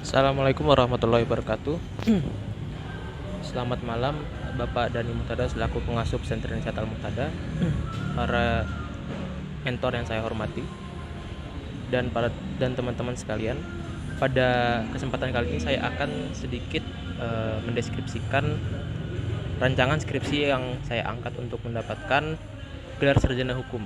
Assalamualaikum warahmatullahi wabarakatuh. Selamat malam Bapak Dani Muhtada selaku pengasuh Pesantren Wisata Al Muhtada, para mentor yang saya hormati, dan teman-teman sekalian. Pada kesempatan kali ini saya akan sedikit mendeskripsikan rancangan skripsi yang saya angkat untuk mendapatkan gelar sarjana hukum.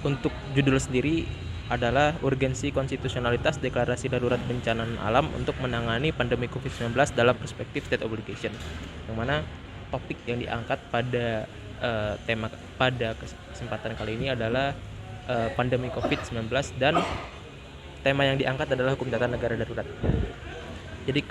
Untuk judul sendiri adalah urgensi konstitusionalitas deklarasi darurat bencana alam untuk menangani pandemi COVID-19 dalam perspektif state obligation, yang mana topik yang diangkat pada tema pada kesempatan kali ini adalah pandemi COVID-19, dan tema yang diangkat adalah hukum tata negara darurat. Jadi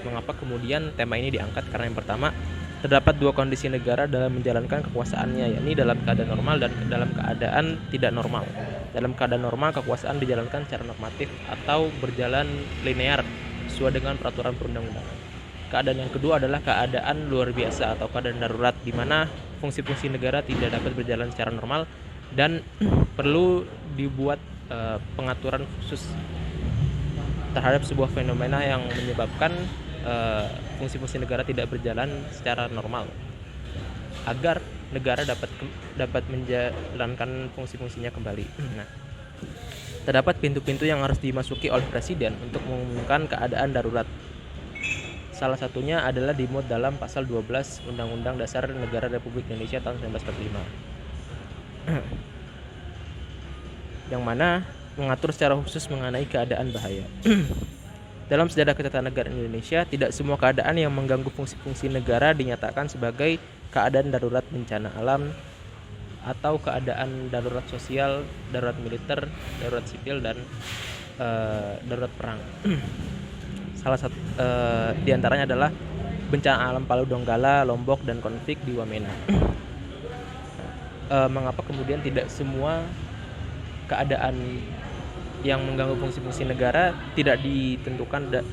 mengapa kemudian tema ini diangkat? Karena yang pertama, terdapat dua kondisi negara dalam menjalankan kekuasaannya, yakni dalam keadaan normal dan dalam keadaan tidak normal. Dalam keadaan normal, kekuasaan dijalankan secara normatif atau berjalan linear sesuai dengan peraturan perundang-undangan. Keadaan yang kedua adalah keadaan luar biasa atau keadaan darurat, di mana fungsi-fungsi negara tidak dapat berjalan secara normal dan perlu dibuat pengaturan khusus terhadap sebuah fenomena yang menyebabkan fungsi-fungsi negara tidak berjalan secara normal, agar negara dapat menjalankan fungsi-fungsinya kembali. Nah, terdapat pintu-pintu yang harus dimasuki oleh presiden untuk mengumumkan keadaan darurat. Salah satunya adalah dimuat dalam pasal 12 Undang-Undang Dasar Negara Republik Indonesia tahun 1945. Yang mana mengatur secara khusus mengenai keadaan bahaya. Dalam sejarah ketatanegaraan Indonesia, tidak semua keadaan yang mengganggu fungsi-fungsi negara dinyatakan sebagai keadaan darurat bencana alam atau keadaan darurat sosial, darurat militer, darurat sipil, dan darurat perang. Salah satu diantaranya adalah bencana alam Palu Donggala, Lombok, dan konflik di Wamena. Mengapa kemudian tidak semua keadaan yang mengganggu fungsi-fungsi negara tidak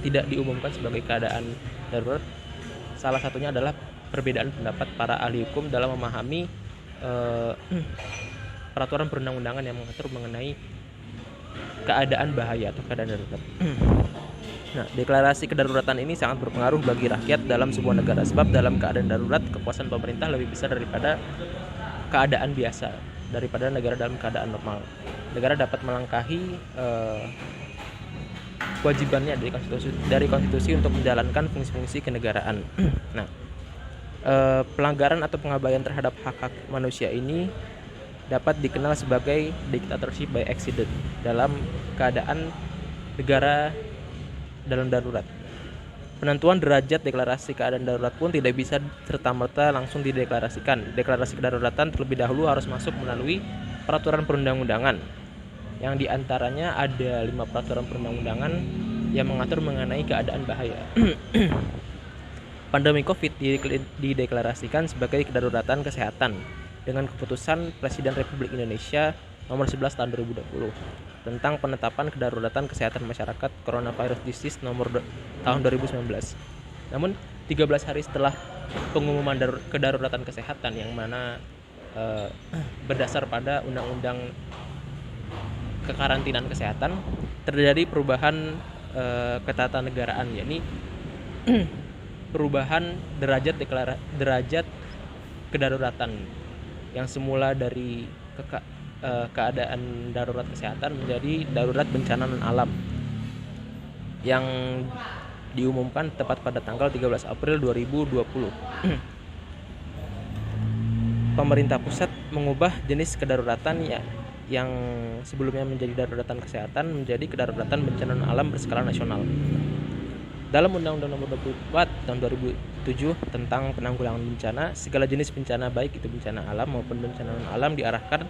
tidak diumumkan sebagai keadaan darurat? Salah satunya adalah perbedaan pendapat para ahli hukum dalam memahami peraturan perundang-undangan yang mengatur mengenai keadaan bahaya atau keadaan darurat. Nah, deklarasi kedaruratan ini sangat berpengaruh bagi rakyat dalam sebuah negara, sebab dalam keadaan darurat kekuasaan pemerintah lebih besar daripada keadaan biasa, daripada negara dalam keadaan normal. Negara dapat melangkahi kewajibannya dari konstitusi untuk menjalankan fungsi-fungsi kenegaraan. Nah, pelanggaran atau pengabaian terhadap hak-hak manusia ini dapat dikenal sebagai dictatorship by accident dalam keadaan negara dalam darurat. Penentuan derajat deklarasi keadaan darurat pun tidak bisa serta-merta langsung dideklarasikan. Deklarasi kedaruratan terlebih dahulu harus masuk melalui peraturan perundang-undangan, yang diantaranya ada 5 peraturan perundang-undangan yang mengatur mengenai keadaan bahaya. Pandemi COVID dideklarasikan sebagai kedaruratan kesehatan dengan keputusan Presiden Republik Indonesia nomor 11 tahun 2020 tentang penetapan kedaruratan kesehatan masyarakat coronavirus disease nomor tahun 2019. Namun 13 hari setelah pengumuman kedaruratan kesehatan, yang mana berdasar pada Undang-Undang Kekarantinaan Kesehatan, terjadi perubahan ketatanegaraan, yakni perubahan derajat kedaruratan yang semula dari keadaan darurat kesehatan menjadi darurat bencana alam, yang diumumkan tepat pada tanggal 13 April 2020. Pemerintah pusat mengubah jenis kedaruratan yang sebelumnya menjadi daruratan kesehatan menjadi kedaruratan bencana alam berskala nasional. Dalam Undang-Undang Nomor 24 tahun 2007 tentang penanggulangan bencana, segala jenis bencana baik itu bencana alam maupun bencana non alam diarahkan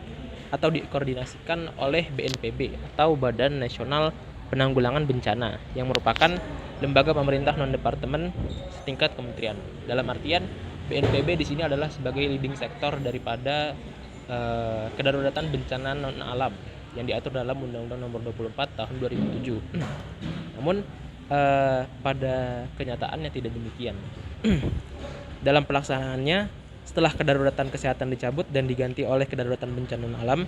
atau dikoordinasikan oleh BNPB atau Badan Nasional Penanggulangan Bencana, yang merupakan lembaga pemerintah non-departemen setingkat kementerian. Dalam artian BNPB di sini adalah sebagai leading sektor daripada kedaruratan bencana non alam yang diatur dalam Undang-Undang Nomor 24 tahun 2007. Namun pada kenyataannya tidak demikian. Dalam pelaksanaannya, setelah kedaruratan kesehatan dicabut dan diganti oleh kedaruratan bencana alam,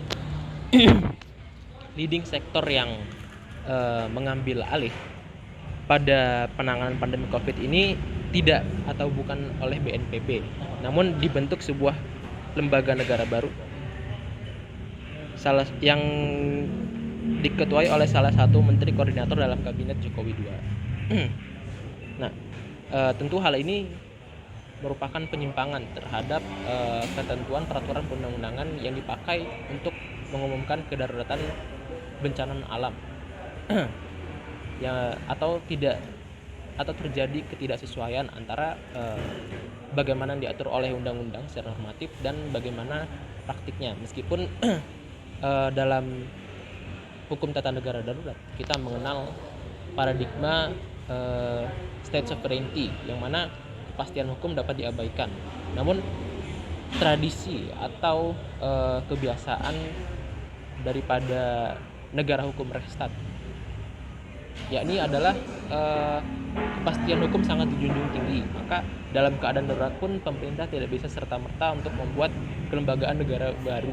leading sektor yang mengambil alih pada penanganan pandemi COVID ini tidak atau bukan oleh BNPB, namun dibentuk sebuah lembaga negara baru yang diketuai oleh salah satu menteri koordinator dalam kabinet Jokowi II. Nah, tentu hal ini merupakan penyimpangan terhadap ketentuan peraturan perundang-undangan yang dipakai untuk mengumumkan kedaruratan bencana alam ya, atau terjadi ketidaksesuaian antara bagaimana diatur oleh undang-undang secara normatif dan bagaimana praktiknya. Meskipun dalam hukum tata negara darurat kita mengenal paradigma state sovereignty, yang mana kepastian hukum dapat diabaikan, namun tradisi atau kebiasaan daripada negara hukum Rechtsstaat, yakni adalah kepastian hukum sangat dijunjung tinggi. Maka dalam keadaan darurat pun pemerintah tidak bisa serta-merta untuk membuat kelembagaan negara baru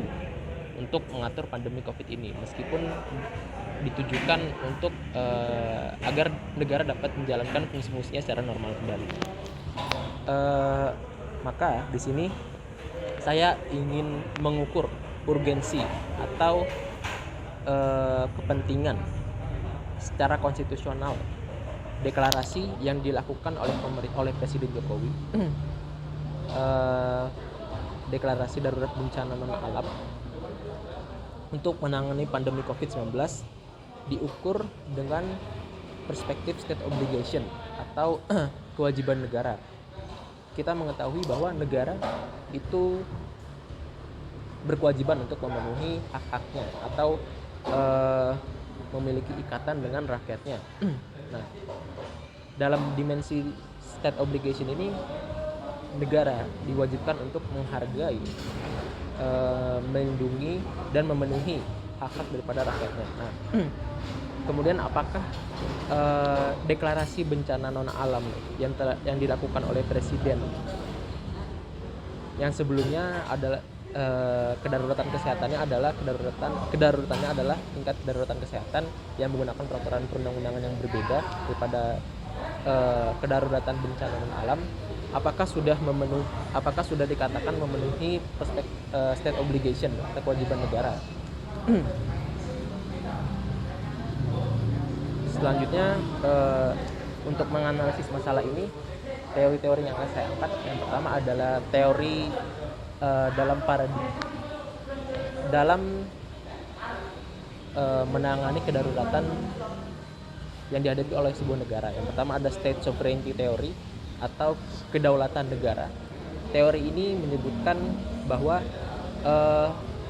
untuk mengatur pandemi COVID ini, meskipun ditujukan untuk agar negara dapat menjalankan fungsi-fungsinya secara normal kembali. Maka di sini saya ingin mengukur urgensi atau kepentingan secara konstitusional deklarasi yang dilakukan oleh Presiden Jokowi, deklarasi darurat bencana non alam untuk menangani pandemi COVID-19 diukur dengan perspektif state obligation atau kewajiban negara. Kita mengetahui bahwa negara itu berkewajiban untuk memenuhi hak-haknya atau memiliki ikatan dengan rakyatnya. Nah, dalam dimensi state obligation ini negara diwajibkan untuk menghargai, melindungi dan memenuhi hak-hak daripada rakyatnya. Nah, kemudian apakah deklarasi bencana non alam yang dilakukan oleh Presiden yang sebelumnya adalah kedaruratan kesehatannya adalah kedaruratannya adalah tingkat kedaruratan kesehatan yang menggunakan peraturan perundang-undangan yang berbeda daripada kedaruratan bencana non alam, apakah sudah dikatakan memenuhi state obligation atau kewajiban negara. Selanjutnya untuk menganalisis masalah ini, teori-teori yang akan saya angkat yang pertama adalah teori dalam menangani kedaruratan yang dihadapi oleh sebuah negara. Yang pertama ada state sovereignty theory atau kedaulatan negara. Teori ini menyebutkan bahwa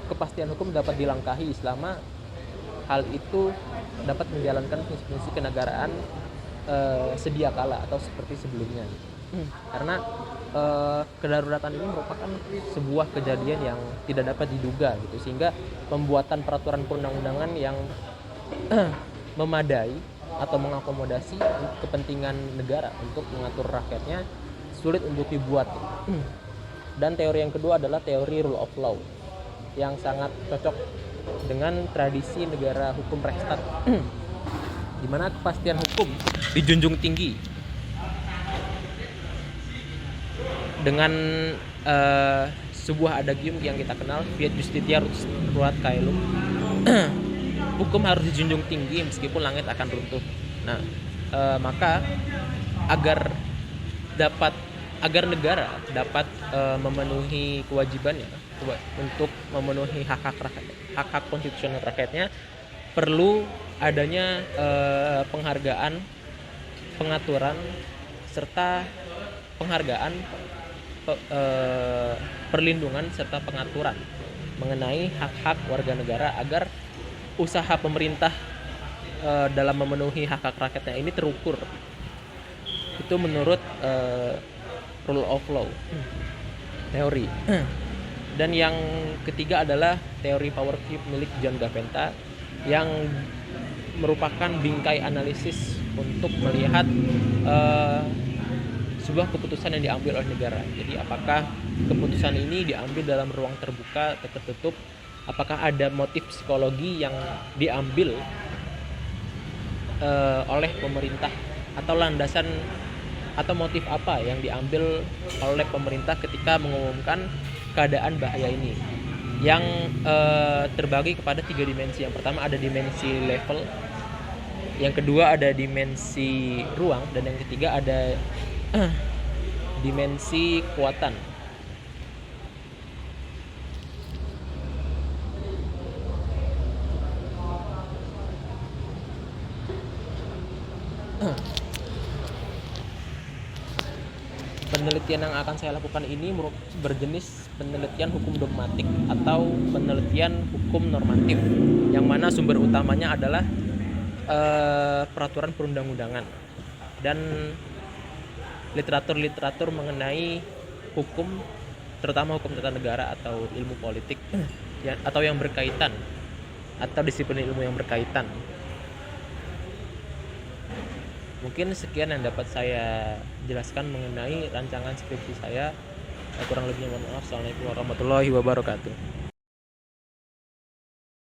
kepastian hukum dapat dilangkahi selama hal itu dapat menjalankan fungsi-fungsi kenegaraan sedia kala atau seperti sebelumnya. Karena kedaruratan ini merupakan sebuah kejadian yang tidak dapat diduga gitu, sehingga pembuatan peraturan perundang-undangan yang memadai atau mengakomodasi kepentingan negara untuk mengatur rakyatnya sulit untuk dibuat. Dan teori yang kedua adalah teori rule of law yang sangat cocok dengan tradisi negara hukum Rechtsstaat di mana kepastian hukum dijunjung tinggi dengan sebuah adagium yang kita kenal, fiat justitia ruat caelum. Hukum harus dijunjung tinggi meskipun langit akan runtuh. Nah, maka agar negara dapat memenuhi kewajibannya untuk memenuhi hak-hak konstitusional rakyatnya, perlu adanya penghargaan, pengaturan serta perlindungan serta pengaturan mengenai hak-hak warga negara agar usaha pemerintah dalam memenuhi hak-hak rakyatnya ini terukur. Itu menurut rule of law teori. Dan yang ketiga adalah teori power creep milik John Gaventa yang merupakan bingkai analisis untuk melihat sebuah keputusan yang diambil oleh negara. Jadi apakah keputusan ini diambil dalam ruang terbuka atau tertutup, apakah ada motif psikologi yang diambil oleh pemerintah, atau landasan atau motif apa yang diambil oleh pemerintah ketika mengumumkan keadaan bahaya ini, yang terbagi kepada 3 dimensi. Yang pertama ada dimensi level, yang kedua ada dimensi ruang, dan yang ketiga ada dimensi kekuatan. Penelitian yang akan saya lakukan ini berjenis penelitian hukum dogmatik atau penelitian hukum normatif, yang mana sumber utamanya adalah peraturan perundang-undangan dan literatur mengenai hukum, terutama hukum tata negara atau ilmu politik atau yang berkaitan, atau disiplin ilmu yang berkaitan. Mungkin sekian yang dapat saya jelaskan mengenai rancangan skripsi saya. Kurang lebihnya mohon maaf. Assalamualaikum warahmatullahi wabarakatuh.